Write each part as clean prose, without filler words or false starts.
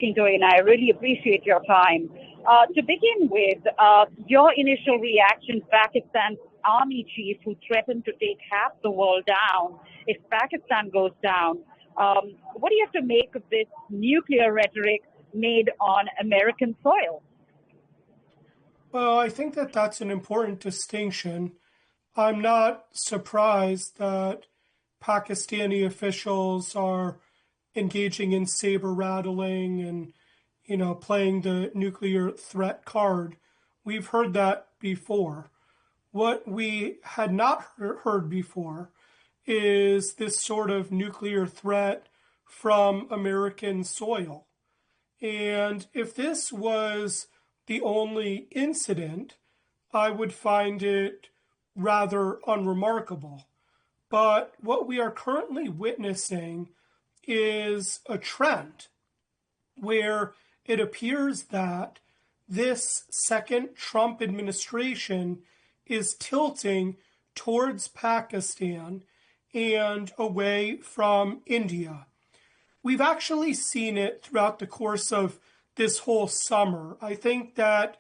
And I really appreciate your time. To begin with, your initial reaction, Pakistan's army chief who threatened to take half the world down if Pakistan goes down. What do you have to make of this nuclear rhetoric made on American soil? Well, I think that that's an important distinction. I'm not surprised that Pakistani officials are engaging in saber rattling and, playing the nuclear threat card. We've heard that before. What we had not heard before is this sort of nuclear threat from American soil. And if this was the only incident, I would find it rather unremarkable. But what we are currently witnessing is a trend where it appears that this second Trump administration is tilting towards Pakistan and away from India. We've actually seen it throughout the course of this whole summer. I think that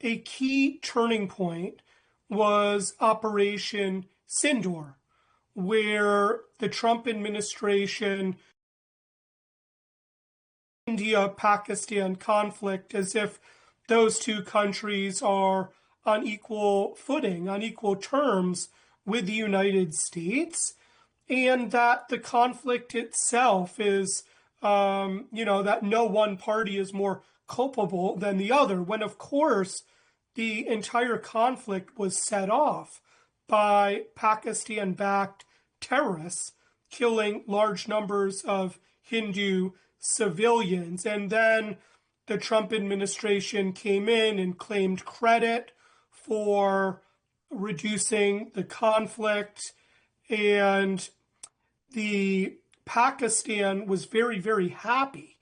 a key turning point was Operation Sindoor, where the Trump administration India-Pakistan conflict as if those two countries are on equal footing, on equal terms with the United States, and that the conflict itself is, that no one party is more culpable than the other, when of course the entire conflict was set off by Pakistan-backed terrorists killing large numbers of Hindu civilians. And then the Trump administration came in and claimed credit for reducing the conflict. And the Pakistan was very, very happy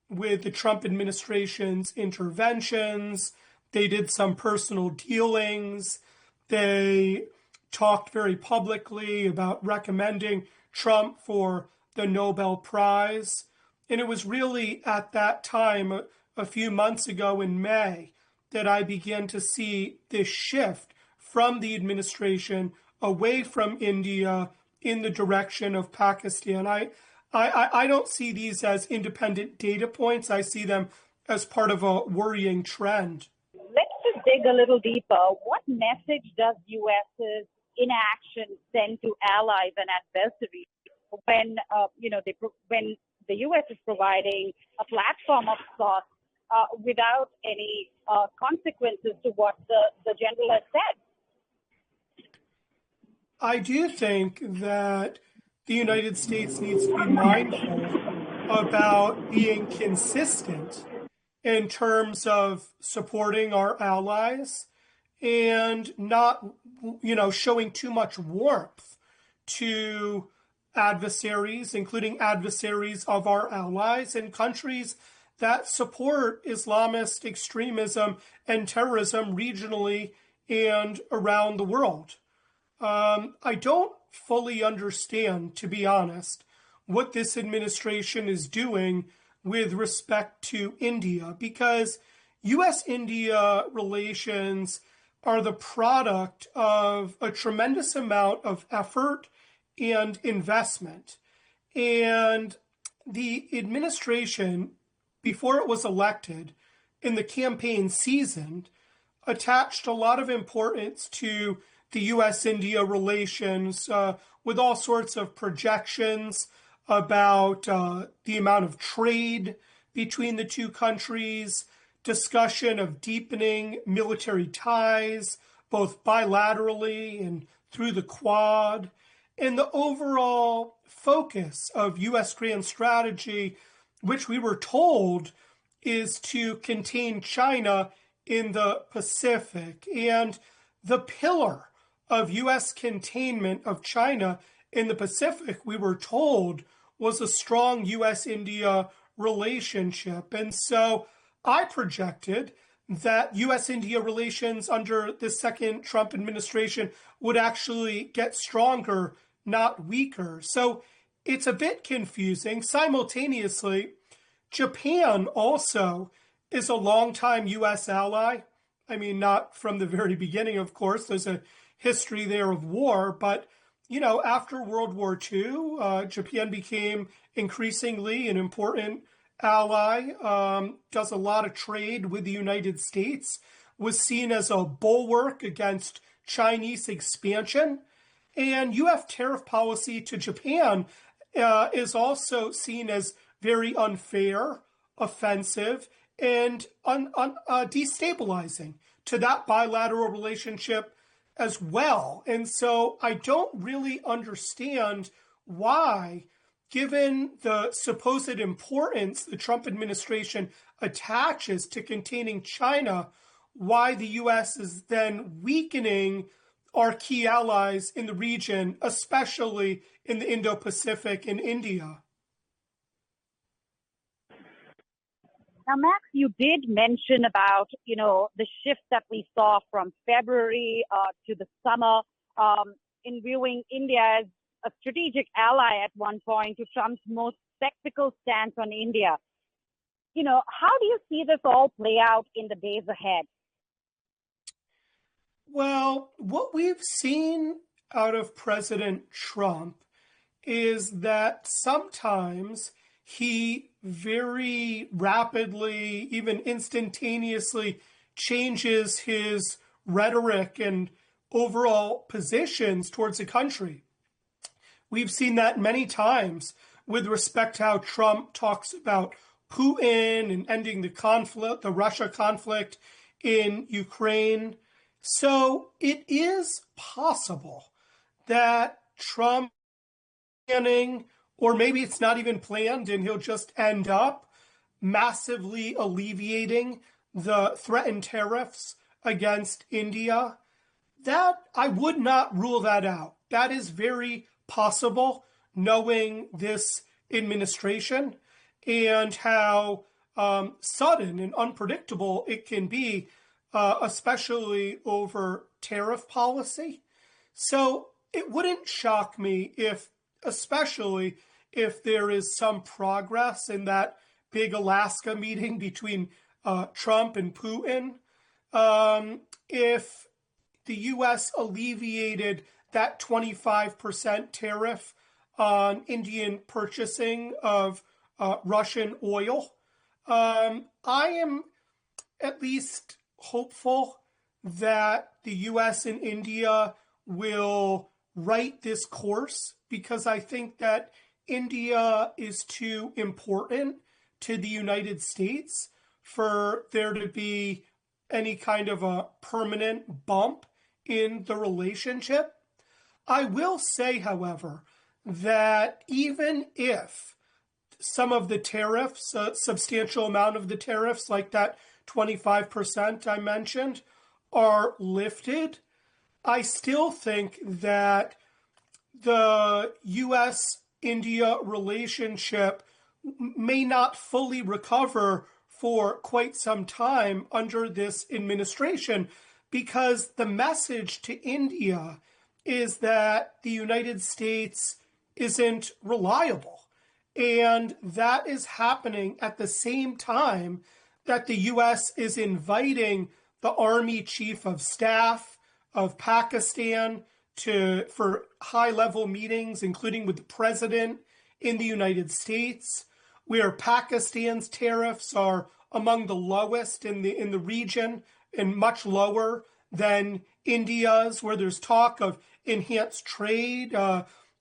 with the Trump administration's interventions. They did some personal dealings. They talked very publicly about recommending Trump for the Nobel Prize. And it was really at that time, a few months ago in May, that I began to see this shift from the administration away from India in the direction of Pakistan. I don't see these as independent data points. I see them as part of a worrying trend. Let's just dig a little deeper. What message does US's inaction send to allies and adversaries when when the US is providing a platform of sorts without any consequences to what the general has said? I do think that the United States needs to be mindful about being consistent in terms of supporting our allies and not, showing too much warmth to adversaries, including adversaries of our allies and countries that support Islamist extremism and terrorism regionally and around the world. I don't fully understand, to be honest, what this administration is doing with respect to India, because US-India relations are the product of a tremendous amount of effort and investment. And the administration, before it was elected, in the campaign season, attached a lot of importance to the US-India relations with all sorts of projections about the amount of trade between the two countries, discussion of deepening military ties, both bilaterally and through the Quad, and the overall focus of US grand strategy, which we were told is to contain China in the Pacific. And the pillar of US containment of China in the Pacific, we were told, was a strong US-India relationship. And so I projected that US-India relations under the second Trump administration would actually get stronger, not weaker. So it's a bit confusing. Simultaneously, Japan also is a longtime U.S. ally. I mean, not from the very beginning, of course. There's a history there of war, but after World War II, Japan became increasingly an important ally, does a lot of trade with the United States, was seen as a bulwark against Chinese expansion. And U.S. tariff policy to Japan is also seen as very unfair, offensive, and destabilizing to that bilateral relationship as well. And so I don't really understand why, given the supposed importance the Trump administration attaches to containing China, why the U.S. is then weakening our key allies in the region, especially in the Indo-Pacific and India. Now, Max, you did mention about, the shift that we saw from February to the summer in viewing India as a strategic ally at one point to Trump's most skeptical stance on India. How do you see this all play out in the days ahead? Well, what we've seen out of President Trump is that sometimes he very rapidly, even instantaneously, changes his rhetoric and overall positions towards the country. We've seen that many times with respect to how Trump talks about Putin and ending the conflict, the Russia conflict in Ukraine. So it is possible that Trump planning, or maybe it's not even planned and he'll just end up massively alleviating the threatened tariffs against India. That I would not rule that out. That is very possible, knowing this administration and how sudden and unpredictable it can be, especially over tariff policy. So it wouldn't shock me especially if there is some progress in that big Alaska meeting between Trump and Putin. If the U.S. alleviated that 25% tariff on Indian purchasing of Russian oil, I am at least hopeful that the U.S. and India will right this course, because I think that India is too important to the United States for there to be any kind of a permanent bump in the relationship. I will say, however, that even if some of the tariffs, a substantial amount of the tariffs, like that 25% I mentioned, are lifted, I still think that the U.S.-India relationship may not fully recover for quite some time under this administration, because the message to India is that the United States isn't reliable. And that is happening at the same time that the U.S. is inviting the Army Chief of Staff of Pakistan for high-level meetings, including with the president in the United States, where Pakistan's tariffs are among the lowest in the region and much lower than India's, where there's talk of enhanced trade.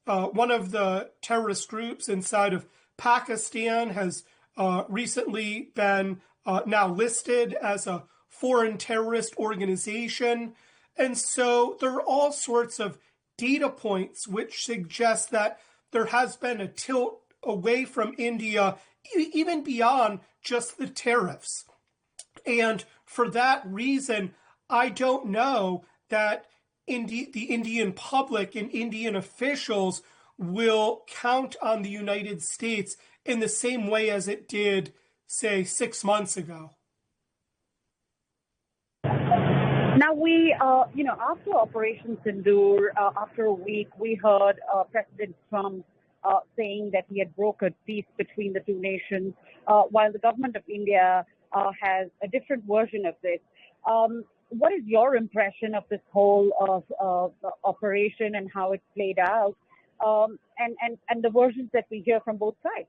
One of the terrorist groups inside of Pakistan has recently been now listed as a foreign terrorist organization. And so there are all sorts of data points which suggest that there has been a tilt away from India, even beyond just the tariffs. And for that reason, I don't know that the Indian public and Indian officials will count on the United States in the same way as it did, say, 6 months ago. Now, after Operation Sindoor, after a week, we heard President Trump saying that he had brokered peace between the two nations, while the government of India has a different version of this. What is your impression of this whole operation and how it played out, and the versions that we hear from both sides?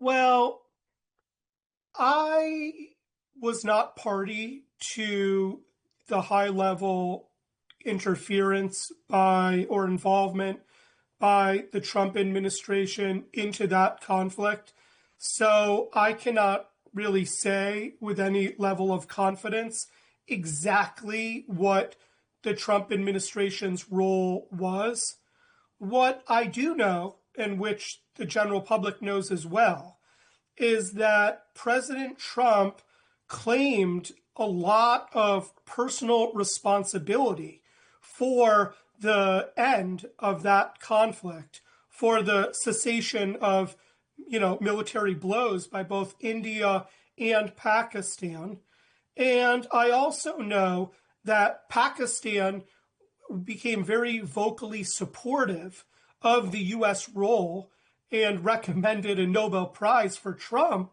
Well, I was not party to the high level interference by or involvement by the Trump administration into that conflict. So I cannot really say with any level of confidence exactly what the Trump administration's role was. What I do know, and which the general public knows as well, is that President Trump claimed a lot of personal responsibility for the end of that conflict, for the cessation of, military blows by both India and Pakistan. And I also know that Pakistan became very vocally supportive of the US role and recommended a Nobel Prize for Trump,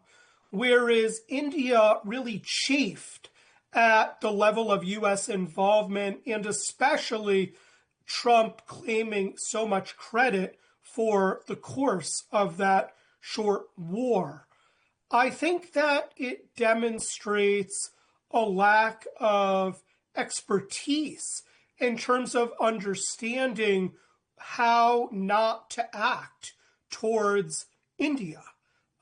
whereas India really chafed at the level of US involvement, and especially Trump claiming so much credit for the course of that short war. I think that it demonstrates a lack of expertise in terms of understanding how not to act towards India.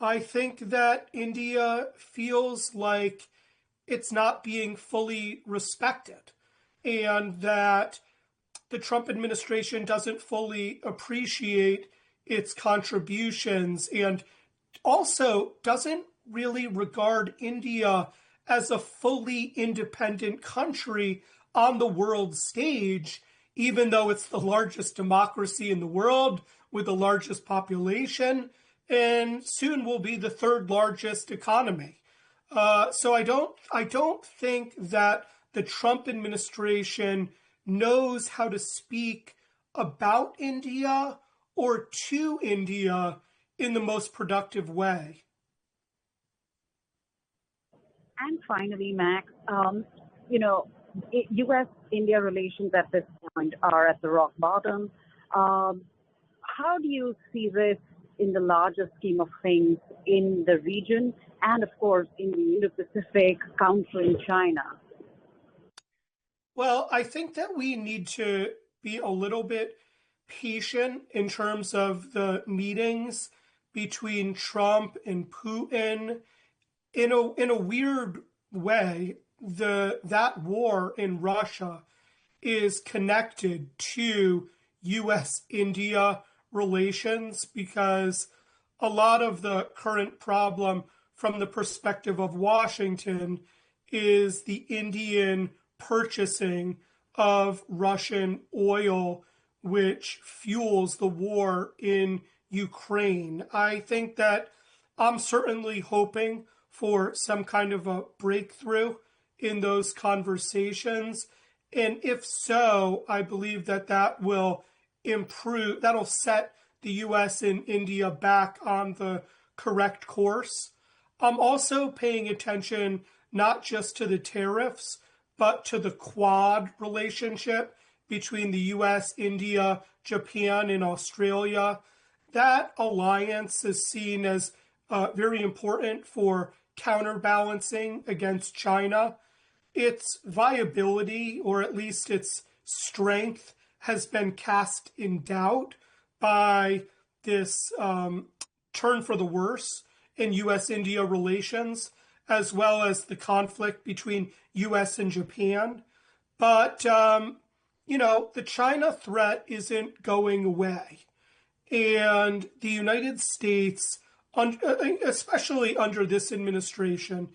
I think that India feels like it's not being fully respected, and that the Trump administration doesn't fully appreciate its contributions, and also doesn't really regard India as a fully independent country on the world stage, even though it's the largest democracy in the world with the largest population and soon will be the third largest economy. So I don't think that the Trump administration knows how to speak about India or to India in the most productive way. And finally, Max, US-India relations at this point are at the rock bottom. How do you see this in the larger scheme of things in the region and, of course, in the Indo-Pacific, countering China? Well, I think that we need to be a little bit patient in terms of the meetings between Trump and Putin. In a weird way, that war in Russia is connected to US-India relations, because a lot of the current problem from the perspective of Washington is the Indian purchasing of Russian oil, which fuels the war in Ukraine. I think that I'm certainly hoping for some kind of a breakthrough in those conversations. And if so, I believe that will improve, that'll set the US and India back on the correct course. I'm also paying attention not just to the tariffs, but to the Quad relationship between the US, India, Japan, and Australia. That alliance is seen as very important for counterbalancing against China. Its viability, or at least its strength, has been cast in doubt by this turn for the worse in US-India relations, as well as the conflict between US and Japan. But, the China threat isn't going away. And the United States, especially under this administration,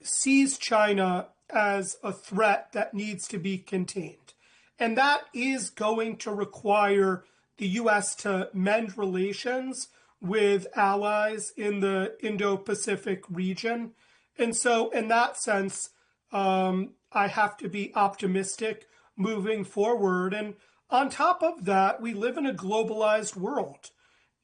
sees China as a threat that needs to be contained. And that is going to require the US to mend relations with allies in the Indo-Pacific region. And so in that sense, I have to be optimistic moving forward. And On top of that, we live in a globalized world.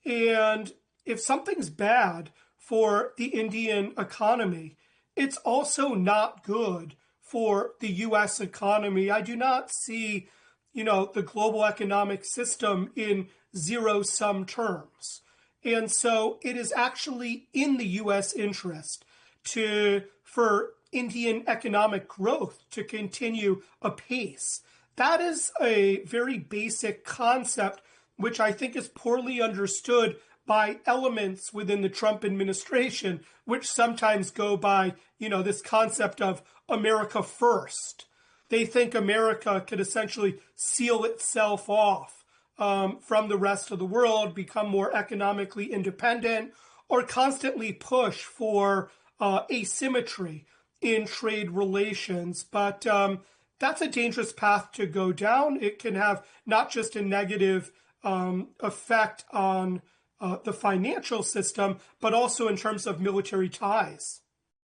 And if something's bad for the Indian economy, it's also not good for the US economy. I do not see, the global economic system in zero-sum terms. And so it is actually in the US interest for Indian economic growth to continue apace. That is a very basic concept, which I think is poorly understood by elements within the Trump administration, which sometimes go by, this concept of America first. They think America could essentially seal itself off from the rest of the world, become more economically independent, or constantly push for asymmetry in trade relations. But that's a dangerous path to go down. It can have not just a negative effect on the financial system, but also in terms of military ties.